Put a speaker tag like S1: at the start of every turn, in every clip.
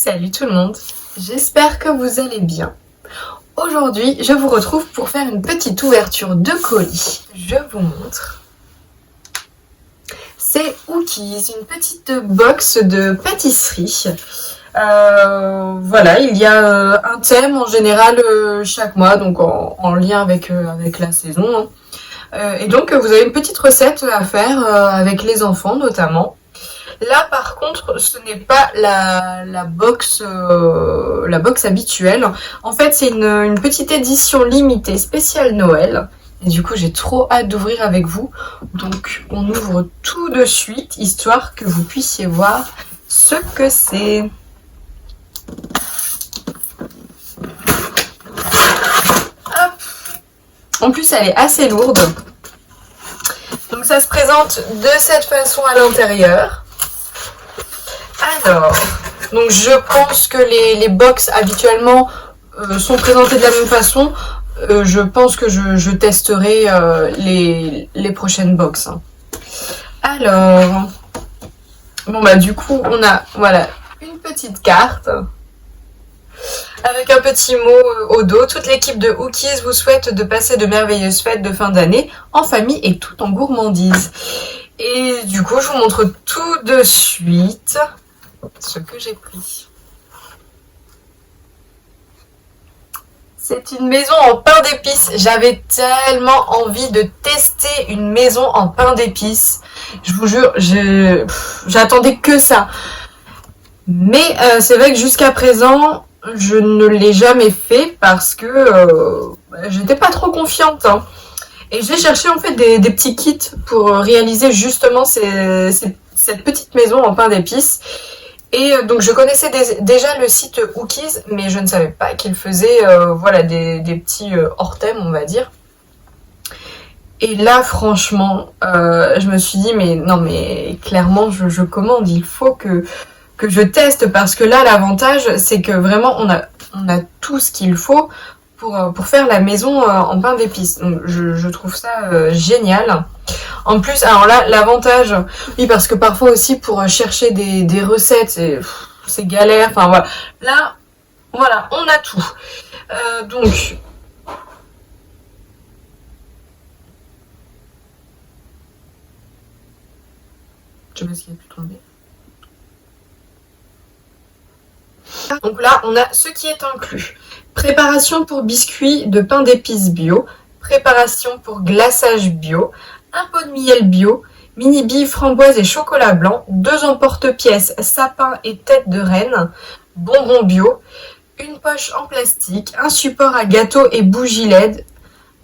S1: Salut tout le monde, j'espère que vous allez bien. Aujourd'hui, je vous retrouve pour faire une petite ouverture de colis. Je vous montre. C'est Ookies, une petite box de pâtisserie. Voilà, il y a un thème en général chaque mois, donc en lien avec la saison. Et donc vous avez une petite recette à faire avec les enfants notamment. Là par contre ce n'est pas la box habituelle. En fait c'est une petite édition limitée spéciale Noël. Et du coup j'ai trop hâte d'ouvrir avec vous. Donc on ouvre tout de suite histoire que vous puissiez voir ce que c'est. Hop. En plus elle est assez lourde. Donc ça se présente de cette façon à l'intérieur. Alors, donc je pense que les box habituellement sont présentées de la même façon. Je pense que je testerai les prochaines box. Hein. Alors, bon bah du coup on a voilà une petite carte avec un petit mot au dos. Toute l'équipe de Ookies vous souhaite de passer de merveilleuses fêtes de fin d'année en famille et tout en gourmandise. Et du coup je vous montre tout de suite ce que j'ai pris. C'est une maison en pain d'épices. J'avais tellement envie de tester une maison en pain d'épices. Je vous jure, j'attendais que ça. Mais c'est vrai que jusqu'à présent, je ne l'ai jamais fait parce que j'étais pas trop confiante. Hein. Et j'ai cherché en fait des petits kits pour réaliser justement cette petite maison en pain d'épices. Et donc je connaissais déjà le site Ookies, mais je ne savais pas qu'il faisait voilà, des petits hors thème, on va dire. Et là, franchement, je me suis dit, mais non, mais clairement, je commande, il faut que je teste, parce que là, l'avantage, c'est que vraiment, on a tout ce qu'il faut pour faire la maison en pain d'épices. Donc je trouve ça génial. En plus, alors là, l'avantage, oui, parce que parfois aussi pour chercher des recettes, c'est galère. Enfin voilà, là, voilà, on a tout. Donc, je sais pas ce qui a pu tomber. Donc là, on a ce qui est inclus. Préparation pour biscuits de pain d'épices bio, préparation pour glaçage bio, un pot de miel bio, mini billes framboise et chocolat blanc, 2 emporte-pièces sapin et tête de reine, bonbons bio, une poche en plastique, un support à gâteau et bougie LED,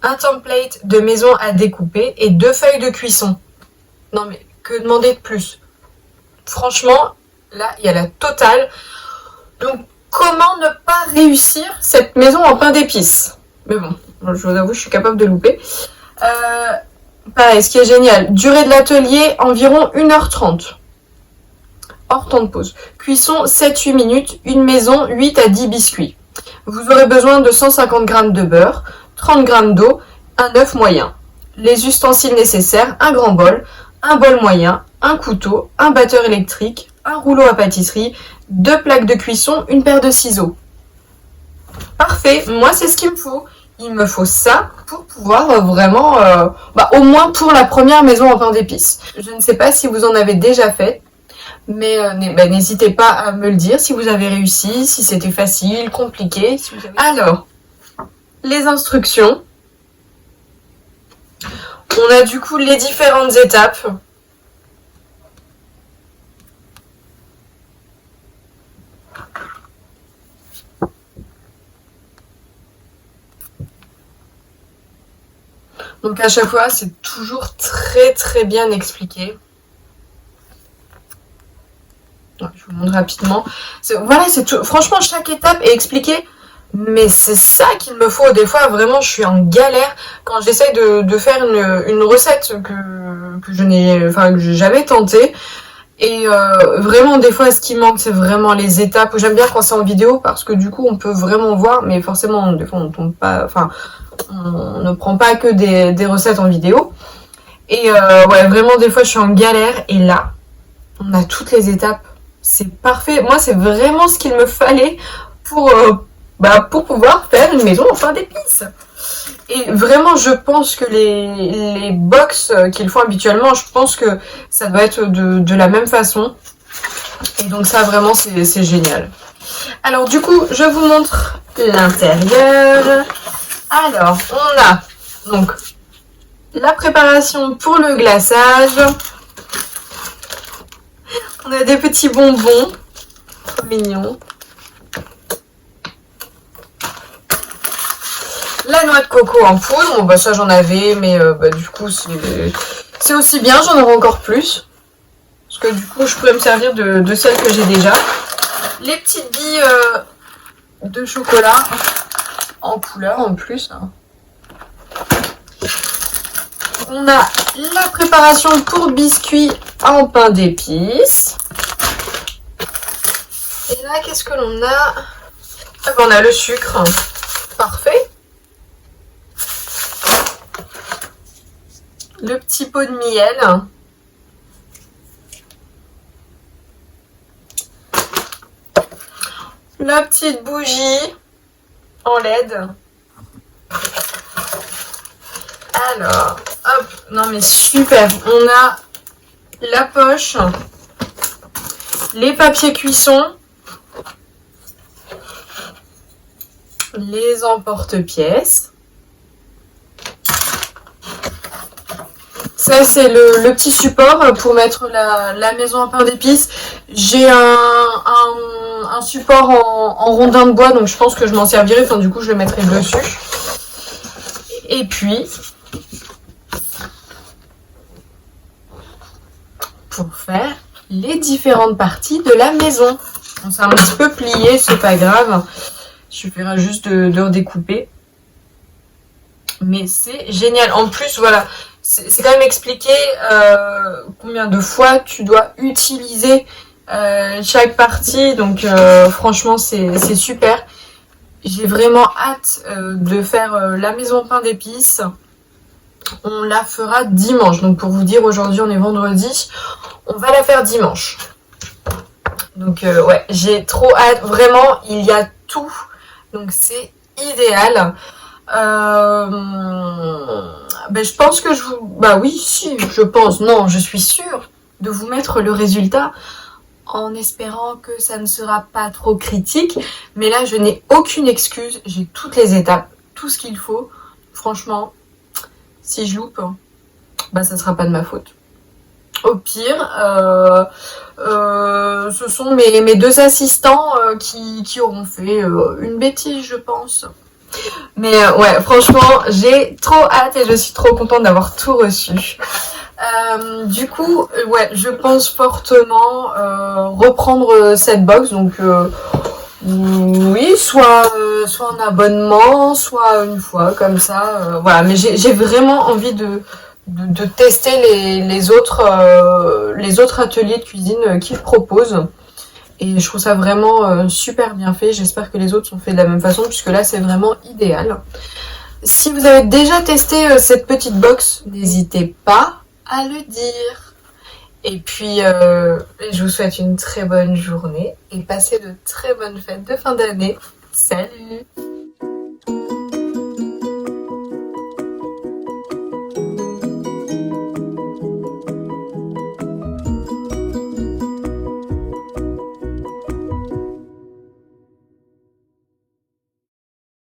S1: un template de maison à découper et 2 feuilles de cuisson. Non mais que demander de plus? Franchement, là il y a la totale. Donc comment ne pas réussir cette maison en pain d'épices? Mais bon, je vous avoue, je suis capable de louper. Pareil, ce qui est génial, durée de l'atelier environ 1h30. Hors temps de pause. Cuisson 7-8 minutes, une maison 8 à 10 biscuits. Vous aurez besoin de 150 g de beurre, 30 g d'eau, un œuf moyen. Les ustensiles nécessaires, un grand bol, un bol moyen, un couteau, un batteur électrique, un rouleau à pâtisserie, 2 plaques de cuisson, une paire de ciseaux. Parfait, moi c'est ce qu'il me faut. Il me faut ça pour pouvoir vraiment, au moins pour la première maison en pain d'épices. Je ne sais pas si vous en avez déjà fait, mais n'hésitez pas à me le dire si vous avez réussi, si c'était facile, compliqué. Si vous avez... Alors, les instructions. On a du coup les différentes étapes. Donc à chaque fois, c'est toujours très très bien expliqué. Je vous montre rapidement. Voilà, c'est tout. Franchement, chaque étape est expliquée. Mais c'est ça qu'il me faut. Des fois, vraiment, je suis en galère quand j'essaye de faire une recette que je n'ai, enfin, que j'ai jamais tentée. Et vraiment, des fois, ce qui manque, c'est vraiment les étapes. J'aime bien quand c'est en vidéo parce que du coup, on peut vraiment voir. Mais forcément, des fois, on tombe pas. Enfin, on ne prend pas que des recettes en vidéo. Et ouais, vraiment, des fois, je suis en galère. Et là, on a toutes les étapes. c'est parfait. Moi, c'est vraiment ce qu'il me fallait pour, pour pouvoir faire une maison en pain d'épices. Et vraiment, je pense que les box qu'ils font habituellement, je pense que ça doit être de la même façon. Et donc ça, vraiment, c'est génial. Alors du coup, je vous montre l'intérieur. Alors, on a donc la préparation pour le glaçage. On a des petits bonbons, trop mignons. La noix de coco en poudre, bon bah ça j'en avais, mais du coup c'est aussi bien, j'en aurai encore plus. Parce que du coup je pourrais me servir de celles que j'ai déjà. Les petites billes de chocolat en couleur en plus. On a la préparation pour biscuits en pain d'épices. Et là qu'est-ce que l'on a? Ah, on a le sucre, parfait. Le petit pot de miel. La petite bougie en LED. Alors, hop, non mais super. On a la poche, les papiers cuisson, les emporte-pièces. Ça, c'est le petit support pour mettre la maison en pain d'épices. J'ai un support en rondin de bois, donc je pense que je m'en servirai. Enfin, du coup, je le mettrai dessus. Et puis, pour faire les différentes parties de la maison. Bon, c'est un petit peu plié, c'est pas grave. Il suffira juste de redécouper. Mais c'est génial. En plus, voilà, c'est quand même expliqué combien de fois tu dois utiliser chaque partie. Donc franchement, c'est super. J'ai vraiment hâte de faire la maison pain d'épices. On la fera dimanche. Donc pour vous dire, aujourd'hui on est vendredi. On va la faire dimanche. Donc ouais, j'ai trop hâte. Vraiment, il y a tout. Donc c'est idéal. Je pense que je pense, non, je suis sûre de vous mettre le résultat en espérant que ça ne sera pas trop critique. Mais là, je n'ai aucune excuse. J'ai toutes les étapes, tout ce qu'il faut. Franchement, si je loupe, ça sera pas de ma faute. Au pire, ce sont mes deux assistants qui auront fait une bêtise, je pense. Mais ouais, franchement, j'ai trop hâte et je suis trop contente d'avoir tout reçu. Du coup, ouais, je pense fortement reprendre cette box. Donc oui, soit en abonnement, soit une fois comme ça. Voilà, mais j'ai vraiment envie de tester les autres ateliers de cuisine qu'ils proposent. Et je trouve ça vraiment super bien fait. J'espère que les autres sont faits de la même façon, puisque là, c'est vraiment idéal. Si vous avez déjà testé cette petite box, n'hésitez pas à le dire. Et puis, je vous souhaite une très bonne journée et passez de très bonnes fêtes de fin d'année. Salut!